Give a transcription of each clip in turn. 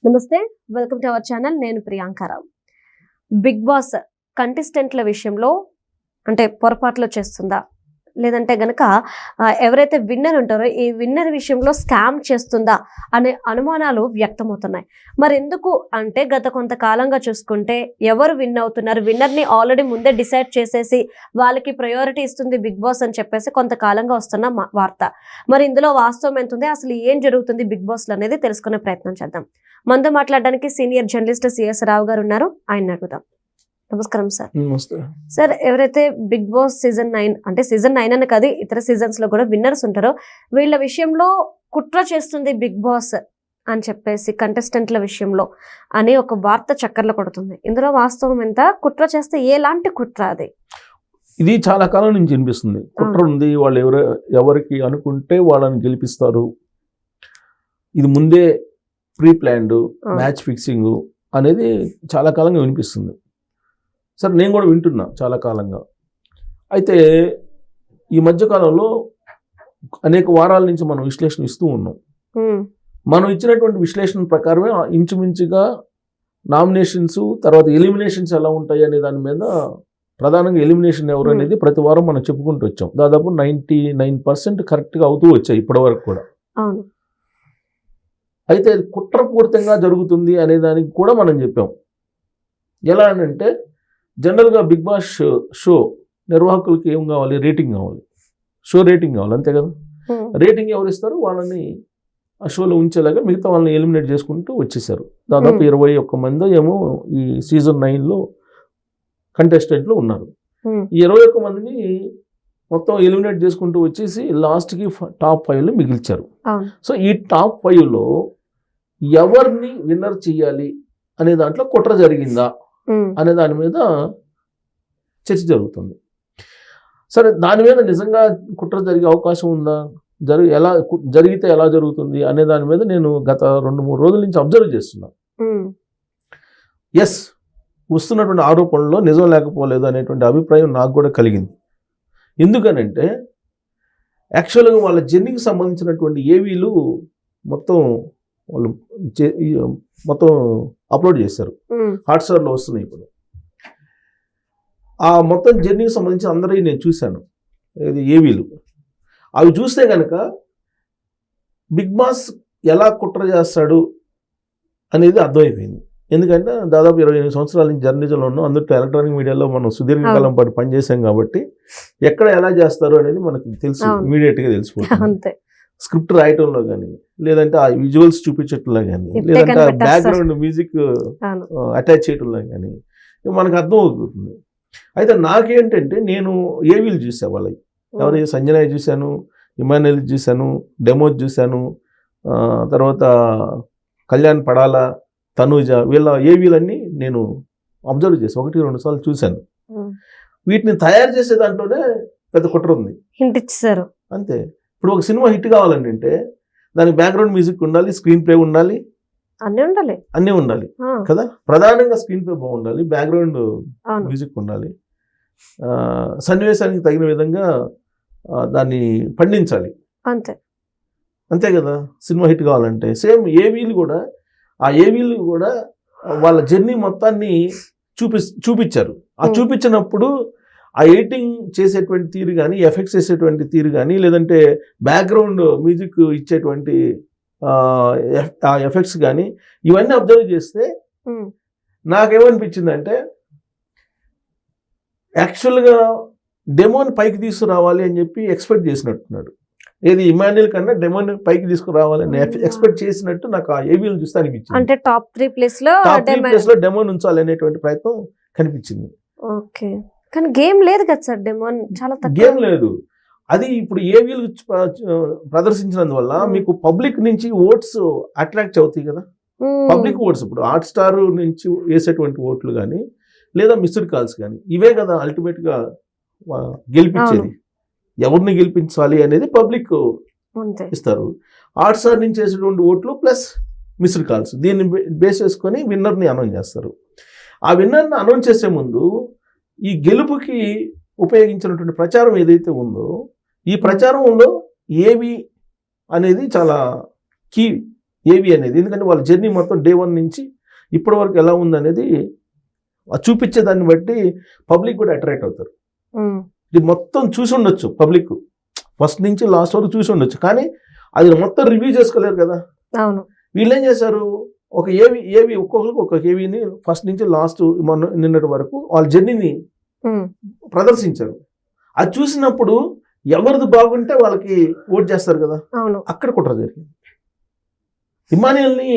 నమస్తే, welcome to our channel. నేను Priyanka Rao. Big boss కంటెస్టెంట్ల విషయంలో అంటే పొరపాట్లు చేస్తుందా, లేదంటే గనక ఎవరైతే విన్నర్ ఉంటారో ఈ విన్నర్ విషయంలో స్కామ్ చేస్తుందా అనే అనుమానాలు వ్యక్తమవుతున్నాయి. మరి ఎందుకు అంటే గత కొంతకాలంగా చూసుకుంటే ఎవరు విన్ అవుతున్నారు, విన్నర్ని ఆల్రెడీ ముందే డిసైడ్ చేసేసి వాళ్ళకి ప్రయారిటీ ఇస్తుంది బిగ్ బాస్ అని చెప్పేసి కొంతకాలంగా వస్తున్న వార్త. మరి ఇందులో వాస్తవం ఎంత ఉంది, అసలు ఏం జరుగుతుంది బిగ్ బాస్లో అనేది తెలుసుకునే ప్రయత్నం చేద్దాం. మనతో మాట్లాడడానికి సీనియర్ జర్నలిస్ట్ సిఎస్ రావు గారు ఉన్నారు, ఆయన అడుగుదాం. నమస్కారం సార్. సార్, ఎవరైతే బిగ్ బాస్ సీజన్ 9 అంటే సీజన్ 9 అని కాదు, ఇతర సీజన్స్ లో కూడా విన్నర్స్ ఉంటారో వీళ్ళ విషయంలో కుట్ర చేస్తుంది బిగ్ బాస్ అని చెప్పేసి కంటెస్టెంట్ల విషయంలో అని ఒక వార్త చక్కర్లు కొడుతుంది. ఇందులో వాస్తవం ఎంత, కుట్ర చేస్తే ఎలాంటి కుట్ర అది? ఇది చాలా కాలం నుంచి అనిపిస్తుంది. కుట్ర ఉంది, వాళ్ళు ఎవరికి అనుకుంటే వాళ్ళని గెలిపిస్తారు, ఇది ముందే ప్రీ ప్లాన్డ్ మ్యాచ్ ఫిక్సింగ్ అనేది చాలా కాలంగా వినిపిస్తుంది. సరే, నేను కూడా వింటున్నా చాలా కాలంగా. అయితే ఈ మధ్యకాలంలో అనేక వారాల నుంచి మనం విశ్లేషణ ఇస్తూ ఉన్నాం. మనం ఇచ్చినటువంటి విశ్లేషణ ప్రకారమే ఇంచుమించుగా నామినేషన్స్ తర్వాత ఎలిమినేషన్స్ ఎలా ఉంటాయి అనే దాని మీద, ప్రధానంగా ఎలిమినేషన్ ఎవరు అనేది ప్రతి వారం మనం చెప్పుకుంటూ వచ్చాం. దాదాపు 99% కరెక్ట్గా అవుతూ వచ్చాయి ఇప్పటి వరకు కూడా. అయితే కుట్రపూరితంగా జరుగుతుంది అనే దానికి కూడా మనం చెప్పాం. ఎలా అంటే జనరల్గా బిగ్ బాస్ షో నిర్వాహకులకి ఏం కావాలి, రేటింగ్ కావాలి, షో రేటింగ్ కావాలి, అంతే కదా. రేటింగ్ ఎవరు ఇస్తారో వాళ్ళని ఆ షోలో ఉంచేలాగా మిగతా వాళ్ళని ఎలిమినేట్ చేసుకుంటూ వచ్చేసారు. దాదాపు 21 మంది ఏమో ఈ సీజన్ 9లో కంటెస్టెంట్లు ఉన్నారు. ఈ 21 మందిని మొత్తం ఎలిమినేట్ చేసుకుంటూ వచ్చేసి లాస్ట్కి టాప్ 5లో మిగిల్చారు. సో ఈ టాప్ 5లో ఎవరిని విన్నర్ చేయాలి అనే దాంట్లో కుట్ర జరిగిందా అనే దాని మీద చర్చ జరుగుతుంది. సరే, దాని మీద నిజంగా కుట్ర జరిగే అవకాశం ఉందా, ఎలా జరిగితే ఎలా జరుగుతుంది అనే దాని మీద నేను గత 2-3 రోజుల నుంచి అబ్జర్వ్ చేస్తున్నా. ఎస్, వస్తున్నటువంటి ఆరోపణలో నిజం లేకపోలేదు అనేటువంటి అభిప్రాయం నాకు కూడా కలిగింది. ఎందుకనంటే యాక్చువల్గా వాళ్ళ జర్నీకి సంబంధించినటువంటి ఏవీలు మొత్తం వాళ్ళు మొత్తం అప్లోడ్ చేశారు, హాట్స్టార్లో వస్తున్నాయి ఇప్పుడు. ఆ మొత్తం జర్నీకి సంబంధించి అందరికీ నేను చూశాను, ఇది ఏవీలు. అవి చూస్తే కనుక బిగ్ బాస్ ఎలా కుట్ర చేస్తాడు అనేది అర్థమైపోయింది. ఎందుకంటే దాదాపు 28 సంవత్సరాల నుంచి జర్నలిజంలో ఉన్నాం, అందరితో ఎలక్ట్రానిక్ మీడియాలో మనం సుదీర్ఘకాలం పాటు పనిచేసాం కాబట్టి ఎక్కడ ఎలా చేస్తారు అనేది మనకి తెలుసు, ఇమీడియట్గా తెలిసిపోతుంది. స్క్రిప్ట్ రాయటంలో కానీ, లేదంటే ఆ విజువల్స్ చూపించటంలో కానీ, లేదంటే బ్యాక్గ్రౌండ్ మ్యూజిక్ అటాచ్ చేయటంలో కానీ మనకు అర్థం అవుతుంది. అయితే నాకేంటంటే నేను ఏవీలు చూసా వాళ్ళకి, ఎవరు సంజయ్ చూశాను, ఇమాన్యుల్ చూశాను, డెమోజ్ చూశాను, తర్వాత కళ్యాణ్ పడాల, తనూజ, వీళ్ళ ఏవీలన్నీ నేను అబ్జర్వ్ చేశాను, 1-2 సార్లు చూశాను. వీటిని తయారు చేసే దాంట్లోనే పెద్ద కుట్ర ఉంది, హింట్ ఇచ్చారు అంతే. ఇప్పుడు ఒక సినిమా హిట్ కావాలంటే దానికి బ్యాక్గ్రౌండ్ మ్యూజిక్ ఉండాలి, స్క్రీన్ ప్లే ఉండాలి, అన్నీ ఉండాలి కదా. ప్రధానంగా స్క్రీన్ ప్లే బాగుండాలి, బ్యాక్గ్రౌండ్ మ్యూజిక్ ఉండాలి, సన్నివేశానికి తగిన విధంగా దాన్ని పండించాలి, అంతే కదా సినిమా హిట్ కావాలంటే. సేమ్ ఏవీలు కూడా, ఆ ఏవీలు కూడా వాళ్ళ జర్నీ మొత్తాన్ని చూపించారు. ఆ చూపించినప్పుడు ఆ ఎడిటింగ్ చేసేటువంటి తీరు కానీ, ఎఫెక్ట్స్ చేసేటువంటి తీరు కానీ, లేదంటే బ్యాక్గ్రౌండ్ మ్యూజిక్ ఇచ్చేటువంటి ఆ ఎఫెక్ట్స్ కానీ, ఇవన్నీ అబ్జర్వ్ చేస్తే నాకేమనిపించిందంటే యాక్చువల్గా డెమోని పైకి తీసుకురావాలి అని చెప్పి ఎక్స్పెక్ట్ చేసినట్టున్నాడు. ఏది ఇమాన్యుల్ కన్నా డెమోని పైకి తీసుకురావాలని ఎక్స్పెక్ట్ చేసినట్టు నాకు ఆ ఏవీలు చూస్తే అనిపించింది. అంటే టాప్ 3 ప్లేస్లో డెమోని ఉంచాలి అనేటువంటి ప్రయత్నం కనిపించింది. కానీ గేమ్ లేదు కదా సార్, డెమోన్ చాలా తక్కువ గేమ్ లేదు. అది ఇప్పుడు ఏవీలు ప్రదర్శించినందువల్ల మీకు పబ్లిక్ నుంచి ఓట్స్ అట్రాక్ట్ అవుతాయి కదా. పబ్లిక్ ఓట్స్ ఇప్పుడు హాట్స్టార్ నుంచి వేసేటువంటి ఓట్లు కానీ, లేదా మిస్డ్ కాల్స్ కానీ, ఇవే కదా అల్టిమేట్గా గెలిపించేది. ఎవరిని గెలిపించాలి అనేది పబ్లిక్ ఇస్తారు. హాట్స్టార్ నుంచి వేసేటువంటి ఓట్లు ప్లస్ మిస్డ్ కాల్స్, దీన్ని బేస్ చేసుకొని విన్నర్ని అనౌన్స్ చేస్తారు. ఆ విన్నర్ని అనౌన్స్ చేసే ముందు ఈ గెలుపుకి ఉపయోగించినటువంటి ప్రచారం ఏదైతే ఉందో, ఈ ప్రచారంలో ఏవి అనేది చాలా కీ ఏవి అనేది. ఎందుకంటే వాళ్ళ జర్నీ మొత్తం డే 1 నుంచి ఇప్పటి వరకు ఎలా ఉందనేది చూపించే దాన్ని బట్టి పబ్లిక్ కూడా అట్రాక్ట్ అవుతారు. ఇది మొత్తం చూసి ఉండొచ్చు పబ్లిక్, ఫస్ట్ నుంచి లాస్ట్ వరకు చూసి ఉండొచ్చు, కానీ అది మొత్తం రివ్యూ చేసుకోలేరు కదా. అవును. వీళ్ళు ఏం చేశారు, ఒక ఏవి ఒక్కొక్కరికి ఒక ఏవిని ఫస్ట్ నుంచి లాస్ట్ నిన్నటి వరకు వాళ్ళ జర్నీని ప్రదర్శించారు. అది చూసినప్పుడు ఎవరిది బాగుంటే వాళ్ళకి ఓట్ చేస్తారు కదా. అవును. అక్కడ కుట్ర జరిగింది. ఇమ్మాన్యుయల్ని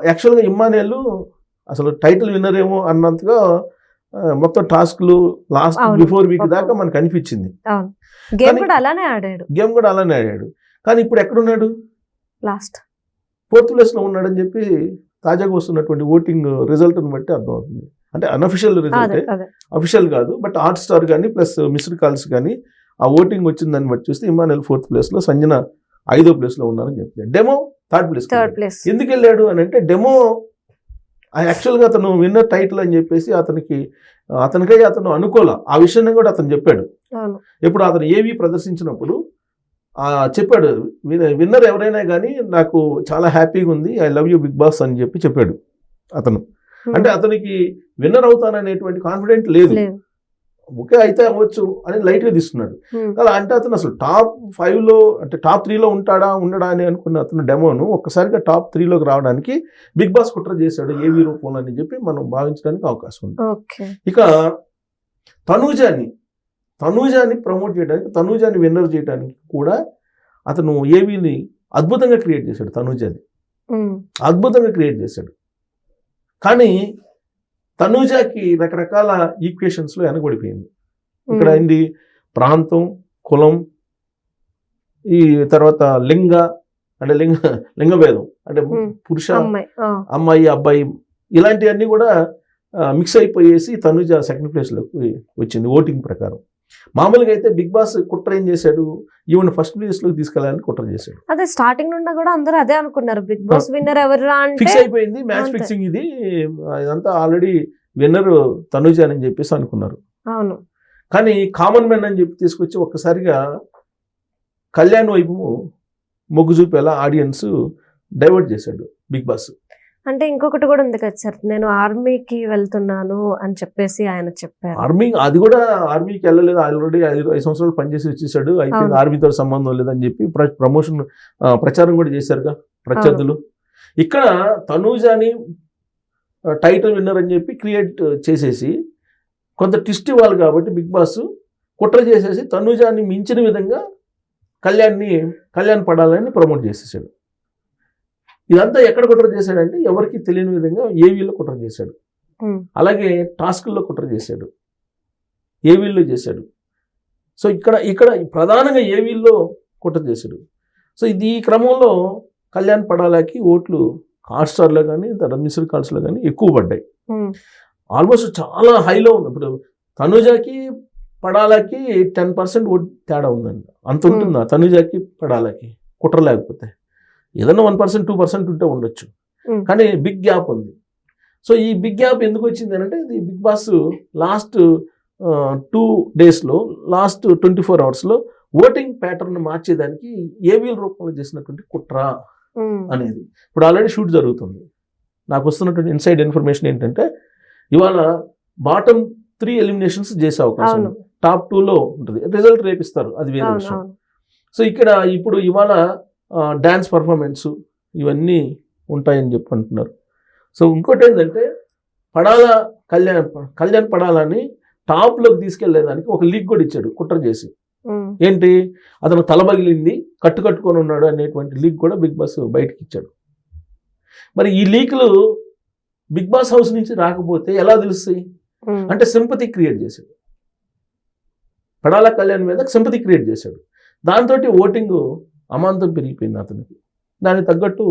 యాక్చువల్గా ఇమ్మాన్యుయల్ అసలు టైటిల్ విన్నర్ ఏమో అన్నంతగా మొత్తం టాస్క్లు లాస్ట్ బిఫోర్ వీక్ దాకా మనకు అనిపించింది. గేమ్ కూడా అలానే ఆడాడు. కానీ ఇప్పుడు ఎక్కడున్నాడు, లాస్ట్ 4th ప్లేస్లో ఉన్నాడని చెప్పి తాజాగా వస్తున్నటువంటి ఓటింగ్ రిజల్ట్ని బట్టి అర్థమవుతుంది. అంటే అన్అఫిషియల్ రిజల్ట్, అఫిషియల్ కాదు, బట్ హాట్ స్టార్ కానీ ప్లస్ మిస్డ్ కాల్స్ కానీ ఆ ఓటింగ్ వచ్చిందని బట్టి చూస్తే ఇమ్మాన్యుయల్ 4th ప్లేస్లో, సంజన 5వ ప్లేస్లో ఉన్నారని చెప్తుంది. Demo 3rd place. ఎందుకు వెళ్ళాడు అని అంటే డెమో యాక్చువల్గా అతను విన్నర్ టైటిల్ అని చెప్పేసి అతనికై అతను అనుకోలే. ఆ విషయాన్ని కూడా అతను చెప్పాడు. ఎప్పుడు అతను ఏవి ప్రదర్శించినప్పుడు చెప్పాడు, విన్నర్ ఎవరైనా కానీ నాకు చాలా హ్యాపీగా ఉంది, I love you Bigg Boss అని చెప్పాడు అతను. అంటే అతనికి విన్నర్ అవుతాననేటువంటి కాన్ఫిడెంట్ లేదు. ఓకే అయితే అవ్వచ్చు అని లైట్గా తీసుకున్నాడు. అలా అంటే అతను అసలు టాప్ 5లో అంటే టాప్ 3లో ఉండడా అని అనుకున్న అతను డెమోను ఒక్కసారిగా టాప్ 3లోకి రావడానికి బిగ్ బాస్ కుట్ర చేశాడు ఏవి రూపంలో అని చెప్పి మనం భావించడానికి అవకాశం ఉంది. ఇక తనూజాని ప్రమోట్ చేయడానికి, తనూజాని విన్నర్ చేయడానికి కూడా అతను ఏవిని అద్భుతంగా క్రియేట్ చేశాడు. తనూజాని అద్భుతంగా క్రియేట్ చేశాడు. కానీ తనూజాకి రకరకాల ఈక్వేషన్స్లో వెనకబడిపోయింది. ఇక్కడ ఏంటి, ప్రాంతం, కులం, ఈ తర్వాత లింగ భేదం, అంటే పురుష, అమ్మాయి, అబ్బాయి, ఇలాంటివన్నీ కూడా మిక్స్ అయిపోయేసి తనూజ 2nd ప్లేస్లోకి వచ్చింది ఓటింగ్ ప్రకారం. మామూలుగా అయితే బిగ్ బాస్ కుట్ర ఏం చేశాడు, ఈవెన్ 1st ప్లేస్లోకి తీసుకెళ్లాలని కుట్ర చేశాడు. అదే స్టార్టింగ్ నుండి కూడా అందరూ అదే అనుకున్నారు, బిగ్ బాస్ విన్నర్ ఎవరు అంటే ఫిక్స్ అయిపోయింది. మ్యాచ్ ఫిక్సింగ్ ఇదంతా ఆల్రెడీ విన్నర్ తనూజ అని చెప్పేసి అనుకున్నారు. అవును. కానీ కామన్ మ్యాన్ అని చెప్పి తీసుకొచ్చి ఒక్కసారిగా కళ్యాణ్ వైపు మొగ్గు చూపేలా ఆడియన్స్ డైవర్ట్ చేశాడు బిగ్ బాస్. అంటే ఇంకొకటి కూడా ఉంది కదా సార్, నేను ఆర్మీకి వెళ్తున్నాను అని చెప్పేసి ఆయన చెప్పారు. అది కూడా ఆర్మీకి వెళ్ళలేదు, ఆల్రెడీ 5 సంవత్సరాలు పనిచేసి వచ్చేసాడు, అయిపోయింది, ఆర్మీతో సంబంధం లేదని చెప్పి ప్రమోషన్ ప్రచారం కూడా చేశారుగా ప్రత్యర్థులు. ఇక్కడ తనూజాని టైటిల్ విన్నర్ అని చెప్పి క్రియేట్ చేసేసి కొంత ట్విస్ట్ ఇవ్వాలి కాబట్టి బిగ్ బాస్ కుట్ర చేసేసి తనూజాని మించిన విధంగా కళ్యాణ్ పడాలని ప్రమోట్ చేసేసాడు. ఇదంతా ఎక్కడ కుట్ర చేశాడంటే ఎవరికి తెలియని విధంగా ఏవీలో కుట్ర చేశాడు, అలాగే టాస్క్ల్లో కుట్ర చేశాడు, ఏవీల్లో చేశాడు. సో ఇక్కడ ప్రధానంగా ఏవీల్లో కుట్ర చేశాడు. సో ఈ క్రమంలో కళ్యాణ్ పడాలకి ఓట్లు హాట్ స్టార్లో కానీ తర్వాత మిస్డ్ కాల్స్లో కానీ ఎక్కువ పడ్డాయి. ఆల్మోస్ట్ చాలా హైలో ఉంది. ఇప్పుడు తనూజాకి పడాలకి 10% ఓట్ తేడా ఉందండి, అంత ఉంటుందా తనూజాకి పడాలకి కుట్ర లేకపోతే? ఏదన్నా 1% 2% ఉంటే ఉండొచ్చు, కానీ బిగ్ గ్యాప్ ఉంది. సో ఈ బిగ్ గ్యాప్ ఎందుకు వచ్చింది అంటే ఇది బిగ్ బాస్ లాస్ట్ 2 డేస్లో లాస్ట్ 24 అవర్స్లో ఓటింగ్ ప్యాటర్న్ మార్చేదానికి ఏవీల రూపంలో చేసినటువంటి కుట్ర అనేది. ఇప్పుడు ఆల్రెడీ షూట్ జరుగుతుంది. నాకు వస్తున్నటువంటి ఇన్సైడ్ ఇన్ఫర్మేషన్ ఏంటంటే ఇవాళ బాటమ్ 3 ఎలిమినేషన్స్ చేసే అవకాశం ఉంది, టాప్ 2లో ఉంటుంది, రిజల్ట్ రేపిస్తారు, అది వేరే విషయం. సో ఇక్కడ ఇప్పుడు ఇవాళ డ్యాన్స్ పర్ఫార్మెన్స్ ఇవన్నీ ఉంటాయని చెప్పి అంటున్నారు. సో ఇంకోటి ఏంటంటే కళ్యాణ్ పడాలని టాప్లోకి తీసుకెళ్లేదానికి ఒక లీక్ కూడా ఇచ్చాడు కుట్ర చేసి. ఏంటి, అతను తలబగిలింది, కట్టుకొని ఉన్నాడు అనేటువంటి లీక్ కూడా బిగ్ బాస్ బయటకి ఇచ్చాడు. మరి ఈ లీక్లు బిగ్ బాస్ హౌస్ నుంచి రాకపోతే ఎలా తెలుస్తాయి అంటే సింపతి క్రియేట్ చేశాడు, పడాల కళ్యాణ్ మీద సింపతి క్రియేట్ చేశాడు. దాంతో ఓటింగ్ అమాంతం పెరిగిపోయింది అతనికి. దానికి తగ్గట్టు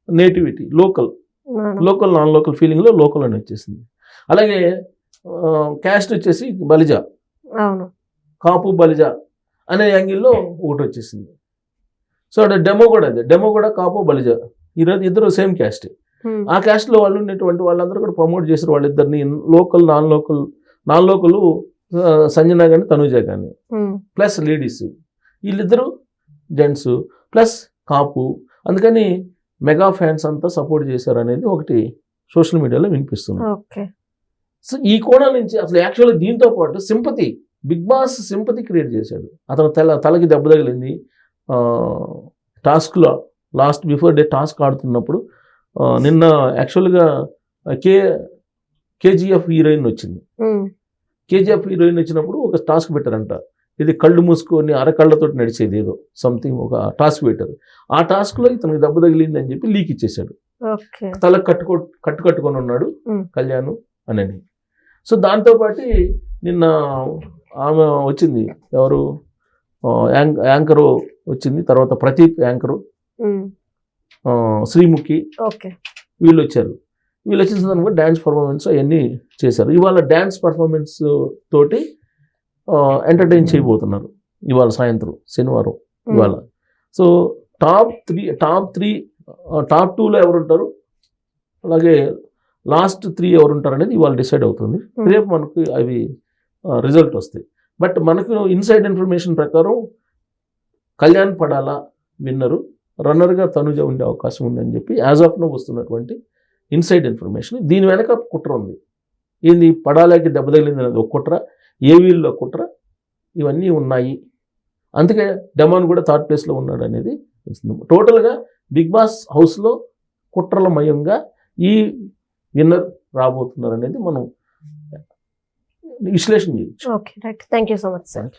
నేటివిటీ, లోకల్ నాన్ లోకల్ ఫీలింగ్లో లోకల్ అని వచ్చేసింది. అలాగే క్యాస్ట్ వచ్చేసి బలిజ, కాపు బలిజ అనే యాంగిల్లో ఒకటి వచ్చేసింది. సో డెమో కూడా అదే, డెమో కూడా కాపు బలిజ, ఇద్దరు సేమ్ క్యాస్ట్. ఆ క్యాస్ట్లో వాళ్ళు ఉన్నటువంటి వాళ్ళందరూ కూడా ప్రమోట్ చేశారు వాళ్ళిద్దరిని, లోకల్ నాన్ లోకల్ సంజన కానీ తనూజ కానీ ప్లస్ లేడీస్, వీళ్ళిద్దరూ జెంట్స్ ప్లస్ కాపు. అందుకని మెగా ఫ్యాన్స్ అంతా సపోర్ట్ చేశారు అనేది ఒకటి సోషల్ మీడియాలో వినిపిస్తుంది. ఓకే. సో ఈ కోణం నుంచి అసలు యాక్చువల్గా దీంతో పాటు sympathy, Bigg Boss sympathy create చేశాడు. అతను తలకి దెబ్బ తగిలింది టాస్క్లో, లాస్ట్ బిఫోర్ డే టాస్క్ ఆడుతున్నప్పుడు. నిన్న యాక్చువల్గా కేజీఎఫ్ హీరోయిన్ వచ్చింది. కేజీఎఫ్ హీరోయిన్ వచ్చినప్పుడు ఒక టాస్క్ పెట్టారంట, ఇది కళ్ళు మూసుకొని అరకళ్ళతో నడిచేది ఏదో సంథింగ్ ఒక టాస్క్ పెట్టారు. ఆ టాస్క్లో ఇతనికి దెబ్బ తగిలింది అని చెప్పి లీక్ ఇచ్చేశాడు. తల కట్టుకొని ఉన్నాడు కళ్యాణ్ అని. సో దాంతోపాటు నిన్న ఆమె వచ్చింది, ఎవరు యాంకరు వచ్చింది, తర్వాత ప్రదీప్ యాంకరు, శ్రీముఖి, వీళ్ళు వచ్చారు. వీళ్ళు వచ్చిన సందర్భంగా డ్యాన్స్ పర్ఫార్మెన్స్ అవన్నీ చేశారు. ఇవాళ డ్యాన్స్ పర్ఫార్మెన్స్ తోటి ఎంటర్టైన్ చేయబోతున్నారు ఇవాళ సాయంత్రం, శనివారం ఇవాళ. సో టాప్ 2లో ఎవరు ఉంటారు, అలాగే లాస్ట్ 3 ఎవరు ఉంటారు అనేది ఇవాళ డిసైడ్ అవుతుంది. రేపు మనకు అవి రిజల్ట్ వస్తాయి. బట్ మనకు ఇన్సైడ్ ఇన్ఫర్మేషన్ ప్రకారం కళ్యాణ్ పడాలా విన్నరు, రన్నర్గా తనుజ ఉండే అవకాశం ఉందని చెప్పి యాజ్ ఆఫ్ నో వస్తున్నటువంటి ఇన్సైడ్ ఇన్ఫర్మేషన్. దీని వెనక కుట్ర ఉంది. ఏంది, పడాలాకి దెబ్బ తగిలింది అనేది ఒక కుట్ర, ఏవీల్లో కుట్ర, ఇవన్నీ ఉన్నాయి. అందుకే డెమాన్ కూడా 3rd ప్లేస్లో ఉన్నాడు అనేది టోటల్గా బిగ్ బాస్ హౌస్లో కుట్రలమయంగా ఈ విన్నర్ రాబోతున్నారు అనేది మనం విశ్లేషణ చేయొచ్చు. Okay, right. Thank you so much sir.